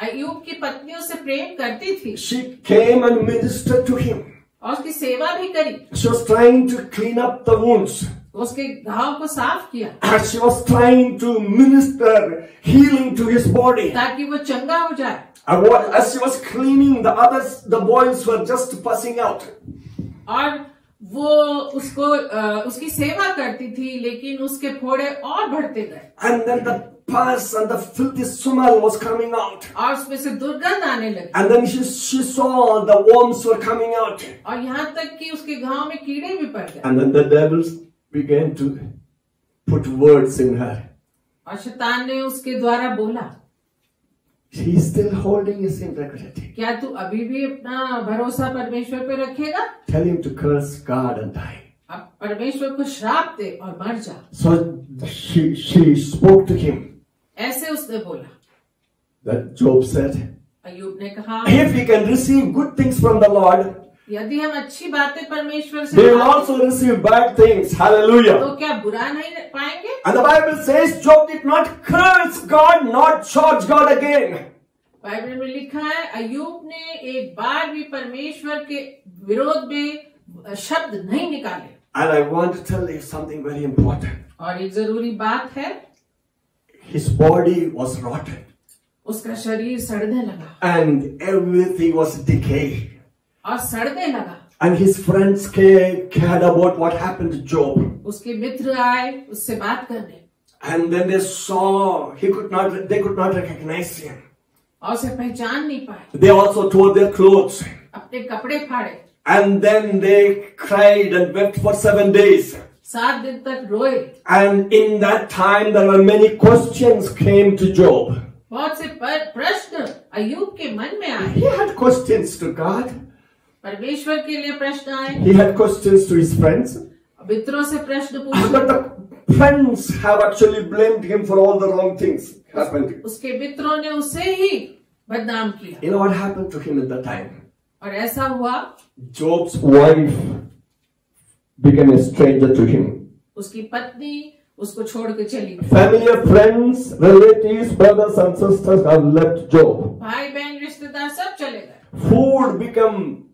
अय्यूब की पत्नी उससे प्रेम करती थी। She came and ministered to him. और उसकी सेवा भी करी। She was trying to clean up the wounds. उसके घाव को साफ किया। And she was trying to minister healing to his body. ताकि वो चंगा हो जाए। And as she was cleaning, the boils were just passing out. और वो उसकी सेवा करती थी, लेकिन उसके फोड़े और बढ़ते गए। And then the pus and the filthy smell was coming out. और उसमें से दुर्गंध आने लगी। And then she saw the worms were coming out. और यहाँ तक कि उसके घाव में कीड़े भी पड़ गए। And then the devils began to put words in her. और शैतान ने उसके द्वारा बोला, He is still holding his integrity. क्या तू अभी भी अपना भरोसा परमेश्वर पे रखेगा? Tell him to curse God and die. अब परमेश्वर को श्राप दे और मर जा। So she spoke to him. ऐसे उसने बोला। That Job said, अय्यूब ने कहा, if we can receive good things from the Lord, यदि हम अच्छी बातें परमेश्वर से we will also receive bad things. Hallelujah. तो क्या बुरा नहीं पाएंगे? And the Bible says Job did not curse God, not charge God again. Bible में लिखा है अय्यूब ने एक बार भी परमेश्वर के विरोध में शब्द नहीं निकाले। And I want to tell you something very important. और एक जरूरी बात है, His body was rotten. उसका शरीर सड़ने लगा। And everything was decayed. और सड़ने लगा। And his friends cared about what happened to Job. उसके मित्र आए उससे बात करने, And then they saw they could not recognize him. और उसे पहचान नहीं पाए. They also tore their clothes. अपने कपड़े फाड़े. And then they cried and wept for 7 days. 7 दिन तक रोए. And in that time there were many questions came to Job. बहुत से प्रश्न अय्यूब के मन में आए. He had questions to God. परमेश्वर के लिए प्रश्न आए. He had questions to his friends. मित्रों से प्रश्न पूछे. But the friends have actually blamed him for all the wrong things happened. उसके मित्रों ने उसे ही बदनाम किया. You know what happened to him at the time? और ऐसा हुआ, Job's wife became a stranger to him. उसकी पत्नी उसको छोड़ के चली गई. Family, friends, relatives, brothers and sisters have left Job. भाई बहन रिश्तेदार सब चले गए. Food became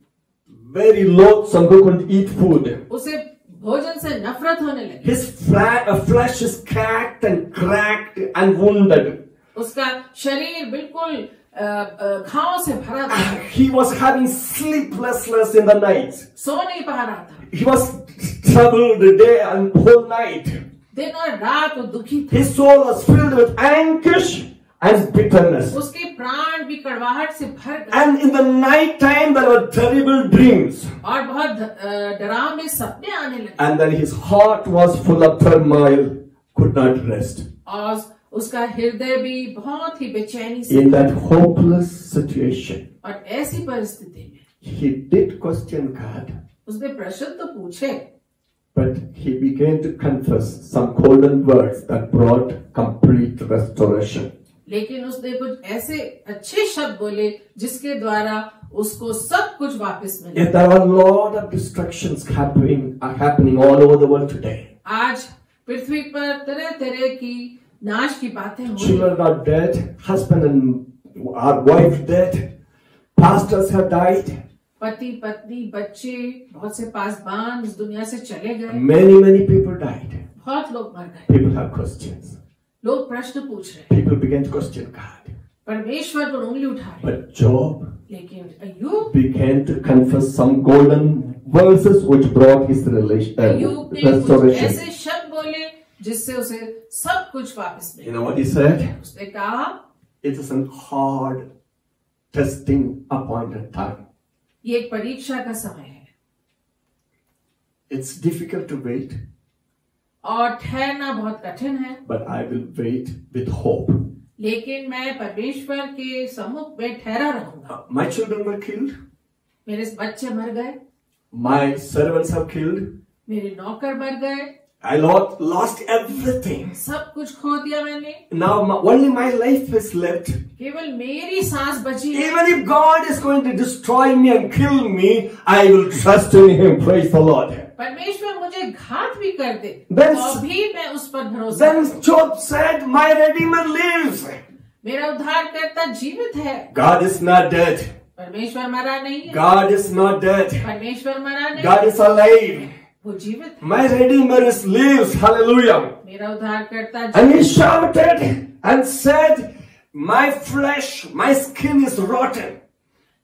very loathsome. Who couldn't eat food? उसे भोजन से नफरत होने लगी. His flesh is cracked and cracked and wounded. उसका शरीर बिल्कुल घावों से भरा था. He was having sleeplessness in the night. सो नहीं पा रहा था. He was troubled day and whole night. दिन और रात वो दुखी था. His soul was filled with anguish and bitterness. उसके प्राण भी कड़वाहट से भर गए. And in the night time there were terrible dreams. और बहुत डरावने सपने आने लगे. And then his heart was full of turmoil, could not rest. और उसका हृदय भी बहुत ही बेचैनी से. In that hopeless situation, और ऐसी परिस्थिति में he did question God, उसने प्रश्न तो पूछे, but he began to confess some golden words that brought complete restoration. लेकिन उसने कुछ ऐसे अच्छे शब्द बोले जिसके द्वारा उसको सब कुछ वापस मिला. There are a lot of destructions happening all over the world today. आज पृथ्वी पर तरह तरह की नाश की बातें हो रही. Children are dead, husband and our wife dead, pastors have died. पति पत्नी बच्चे बहुत से पासबान इस दुनिया से चले गए. Many people died. बहुत लोग मर गए. People have questions. लोग प्रश्न पूछ रहे. People began to question God. परमेश्वर पर उंगली उठा रहे. But Job लेकिन अय्यूब began to confess some golden verses which brought his अय्यूब ने कुछ restoration. ऐसे शब्द बोले जिससे उसे सब कुछ वापस मिला. You know what he said? उसने कहा, It is a hard, testing, appointed time. ये एक परीक्षा का समय है. It's difficult to wait, और ठहरना बहुत कठिन है. but I will wait with hope. लेकिन मैं परमेश्वर के सम्मुख में ठहरा रहूंगा. My children were killed. मेरे बच्चे मर गए. My servants have killed. मेरे नौकर मर गए. I lost everything. सब कुछ खो दिया मैंने. Now only my life is left. केवल मेरी सांस बची है. Even if God is going to destroy me and kill me, I will trust in Him. Praise the Lord. परमेश्वर मुझे घात भी कर दे Then- तो भी मैं उस पर भरोसा. Then Job said, "My Redeemer lives." मेरा उद्धारकर्ता जीवित है. God is not dead. परमेश्वर मरा नहीं है. God is not dead. परमेश्वर मरा नहीं. God is alive. वो जीवित है. My Redeemer lives. Hallelujah. मेरा उद्धारकर्ता And he shouted and said, "My flesh, my skin is rotten.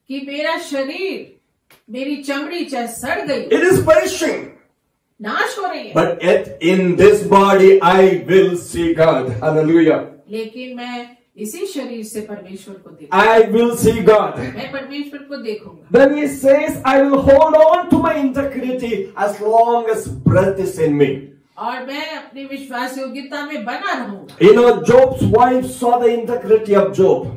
कि मेरा शरीर, मेरी चमड़ी चाहे सड़ गई, It is perishing. नाश हो रही है. But yet in this body I will see God." Hallelujah. लेकिन मैं इसी शरीर से परमेश्वर को देखूंगा. I will see God. मैं परमेश्वर को देखूंगा. Then he says, "I will hold on to my integrity as long as breath is in me." और मैं अपनी विश्वास योग्यता में बना रहूंगा. You know, Job's wife saw the integrity of Job.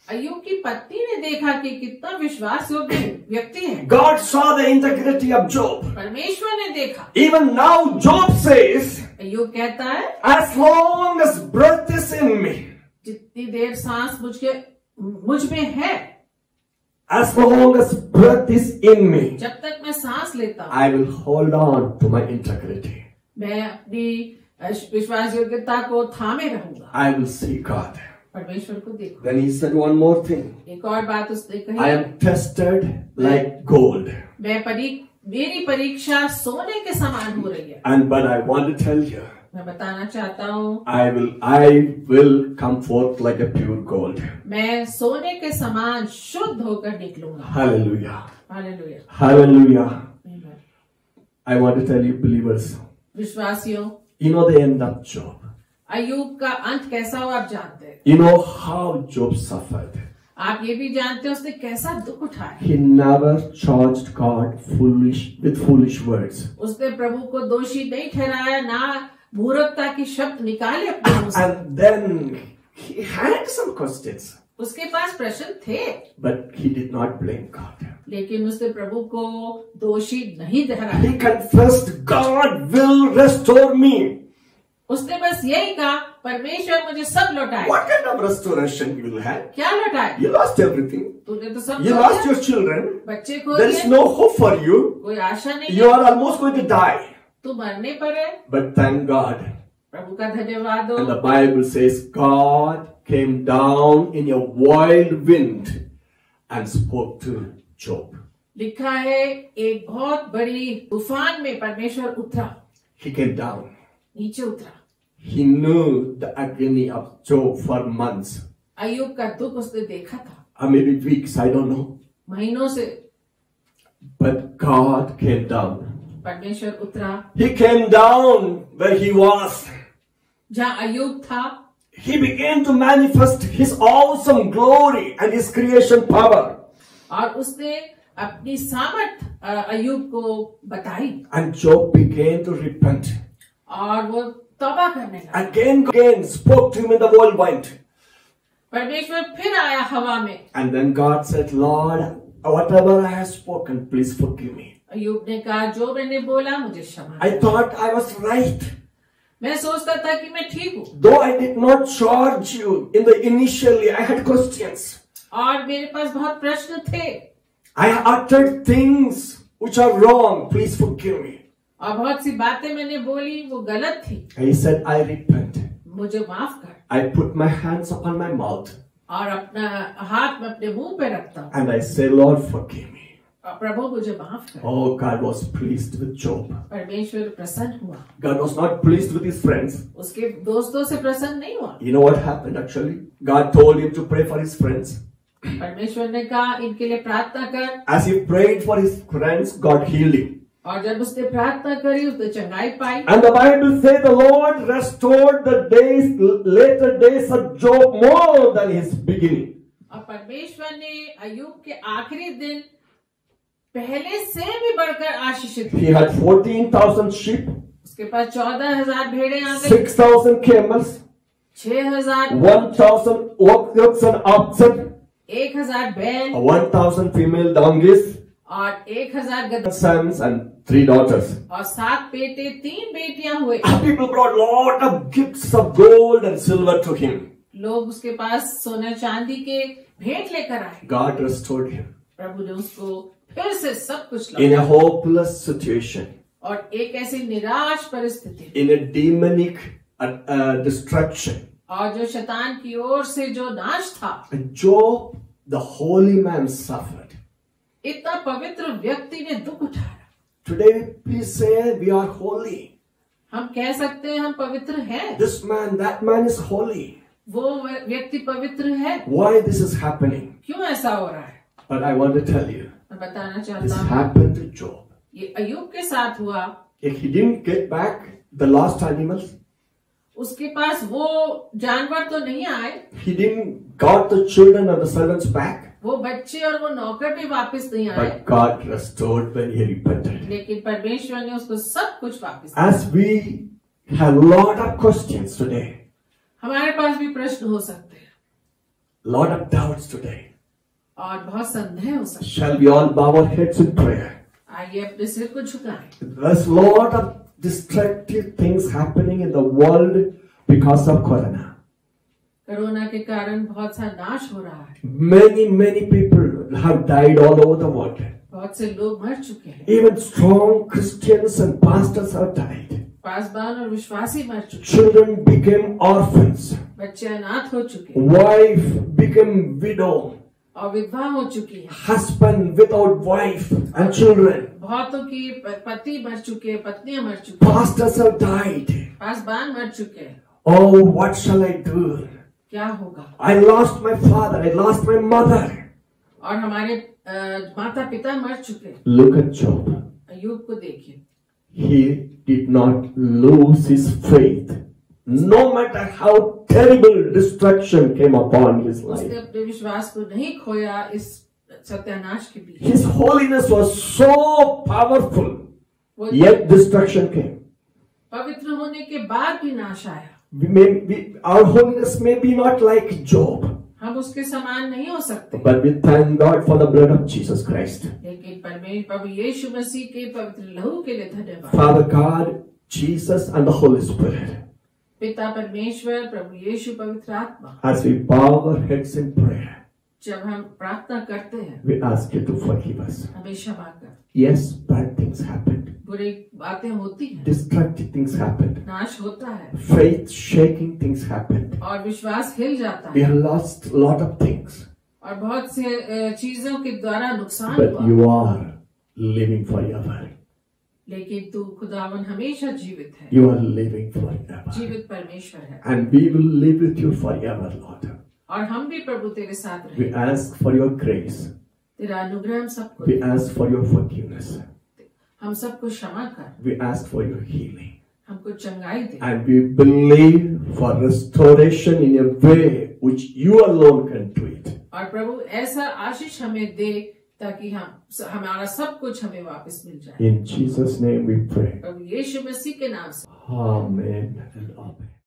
अय्यूब की पत्नी ने देखा कि कितना विश्वास योग्य व्यक्ति है. God saw the integrity of Job. परमेश्वर ने देखा. Even now Job says, अय्यूब कहता है, "As long as breath is in me, जितनी देर सांस मुझ में है, as long as breath is in me, जब तक मैं सांस लेता हूँ, I will hold on to my integrity. मैं अपनी विश्वास योग्यता को थामे रहूंगा. I will see God." परमेश्वर को देखो. Then he said one more thing. एक और बात उसने I कही, am tested like gold. मेरी परीक्षा सोने के समान हो रही है. But I want to tell you, मैं बताना चाहता हूँ, I will come forth like a pure gold. मैं सोने के समान शुद्ध होकर निकलूंगा. Hallelujah. Hallelujah. Hallelujah. I want to tell you, believers, विश्वासियों, you know the end of Job. अय्यूब का अंत कैसा हो आप जानते हैं। You know how Job suffered. आप ये भी जानते हैं उसने कैसा दुख उठाया। He never charged God with foolish words. उसने प्रभु को दोषी नहीं ठहराया, ना मूर्खता के शब्द निकाले अपने मुंह से। And then he had some questions. उसके पास प्रश्न थे, but he did not blame God. लेकिन उसने प्रभु को दोषी नहीं ठहराया। He confessed, God will restore me. उसने बस यही कहा, परमेश्वर मुझे सब लौटाए। What kind of restoration you will have? क्या लौटाए? You lost everything. तूने तो सब You खो lost दिया। your children. बच्चे खो There is दिए। no hope for you. कोई आशा नहीं You है। are almost going to die. तू मरने पर है। But thank God. प्रभु का धन्यवाद हो। And the Bible says God came down in a wild wind and spoke to Job. लिखा है एक बहुत बड़ी तूफान में परमेश्वर उतरा। He came down. नीचे उतरा। He knew the agony of Job for months. अय्यूब का दुख उसने देखा था, Or maybe weeks, I don't know. महीनों से। But God came down. परमेश्वर उतरा He came down where he was. जहाँ अय्यूब था। He began to manifest his awesome glory and his creation power. और उसने अपनी सामर्थ अय्यूब को बताई। And Job began to repent. और वो तौबा करने लगा। Again spoke to him in the whirlwind. परमेश्वर फिर आया हवा में। And then God said, Lord, whatever I have spoken, please forgive me. अय्यूब ने कहा, जो मैंने बोला मुझे क्षमा। I thought I was right. मैं सोचता था कि मैं ठीक हूँ। Though I did not charge you initially, I had questions. और मेरे पास बहुत प्रश्न थे। I uttered things which are wrong. Please forgive me. और बहुत सी बातें मैंने बोली वो गलत थी। He said, I repent. मुझे माफ कर। I put my hands upon my mouth. और अपना हाथ में अपने मुंह पे रखता हूँ। And I say, Lord, forgive me. और प्रभु मुझे माफ कर। Oh, God was pleased with Job. परमेश्वर प्रसन्न हुआ। God was not pleased with his friends. उसके दोस्तों से प्रसन्न नहीं हुआ। You know what happened actually? God told him to pray for his friends. परमेश्वर ने कहा इनके लिए प्रार्थना कर। As he prayed for his friends, God healed him. और जब उसने प्रार्थना करी उसने चंगाई पाई। And the Bible says the Lord restored the later days of Job more than his beginning. और परमेश्वर ने अय्यूब के आखिरी दिन पहले से भी बढ़कर आशीषित। He had 14,000 sheep. उसके पास 14,000 भेड़ें आ गई। 6,000 camels. 6,000 1,000 oxen, oxen. 1,000 बैल 1,000 female donkeys. और 1,000 गदहे। Sons and 3 daughters. और 7 बेटे 3 बेटियां हुए। And people brought lot of gifts of gold and silver to him. लोग उसके पास सोना चांदी के भेंट लेकर आए। God restored him प्रभु ने उसको फिर से सब कुछ in a लौटाया। hopeless situation, और एक ऐसी निराश परिस्थिति in a demonic destruction. और जो शैतान की ओर से जो नाश था। And Job, the holy man, suffered. इतना पवित्र व्यक्ति ने दुख उठाया। Today, please say we are holy. हम कह सकते हैं हम पवित्र हैं। This man, that man is holy. वो व्यक्ति पवित्र है। Why this is happening? क्यों ऐसा हो रहा है? But I want to tell you, मैं बताना this चाहता हूँ happened to Job. ये अय्यूब के साथ हुआ। If he didn't get back the lost animals, उसके पास वो जानवर तो नहीं आए। he didn't got the children and the servants back. वो बच्चे और वो नौकर भी वापस नहीं आए। But God restored when he repented. लेकिन परमेश्वर ने उसको सब कुछ वापस। As we have a lot of questions today, हमारे पास भी प्रश्न हो सकते हैं। lot of doubts today. और बहुत संदेह हो सकते हैं। Shall we all bow our heads in prayer? आइए अपने सिर को झुकाएं। There's a lot of destructive things happening in the world because of Corona. Corona के कारण बहुत सा नाश हो रहा है। Many people have died all over the world. बहुत से लोग मर चुके हैं। Even strong Christians and pastors have died. Paswan और विश्वासी मर चुके हैं। Children became orphans. बच्चे अनाथ हो चुके हैं। Wife became widow. और विधवा हो चुकी है। Husband without wife and children. बहुतों की पति मर चुके हैं, पत्नियां मर चुकी हैं। Pastors have died. पासवान मर चुके हैं। Oh, what shall I do? क्या होगा? I lost my father. I lost my mother. और हमारे माता पिता मर चुके हैं। Look at Job. अय्यूब को देखिए। he did not lose his faith. No matter how terrible destruction came upon his उसने life. अपने विश्वास को नहीं खोया इस सत्यानाश के बीच। His holiness was so powerful, वो yet destruction came. पवित्र होने के बाद भी नाश आया। Our holiness may be not like Job, हम उसके समान नहीं हो सकते, but we thank God for the blood of Jesus Christ. लेकिन प्रभु यीशु मसीह के पवित्र लहू के लिए धन्यवाद। Father God, Jesus and the Holy Spirit. पिता परमेश्वर, प्रभु यीशु, पवित्र आत्मा, As we bow our heads in prayer, जब हम प्रार्थना करते हैं, we ask you to forgive us. हमें क्षमा कर। Yes, bad things happened. बुरी बातें होती हैं, Destructive things happened. नाश होता है, Faith shaking things happened. और विश्वास हिल जाता We है, have lost a lot of things. और बहुत से चीजों के द्वारा नुकसान But हुआ। you are living forever. लेकिन तू खुदावन हमेशा जीवित है, You are living forever. जीवित परमेश्वर है, And we will live with you forever, Lord. और हम भी प्रभु तेरे साथ We रहे। ask for your grace. तेरा अनुग्रह हम सबको We they. ask for your forgiveness. हम सबको क्षमा कर, We ask for your healing. हमको चंगाई दे, And we believe for restoration in a way which you alone can do it. और प्रभु ऐसा आशीष हमें दे ताकि हमारा सब कुछ हमें वापस मिल जाए। In Jesus' name we pray. प्रभु यीशु मसीह के नाम से Amen and amen.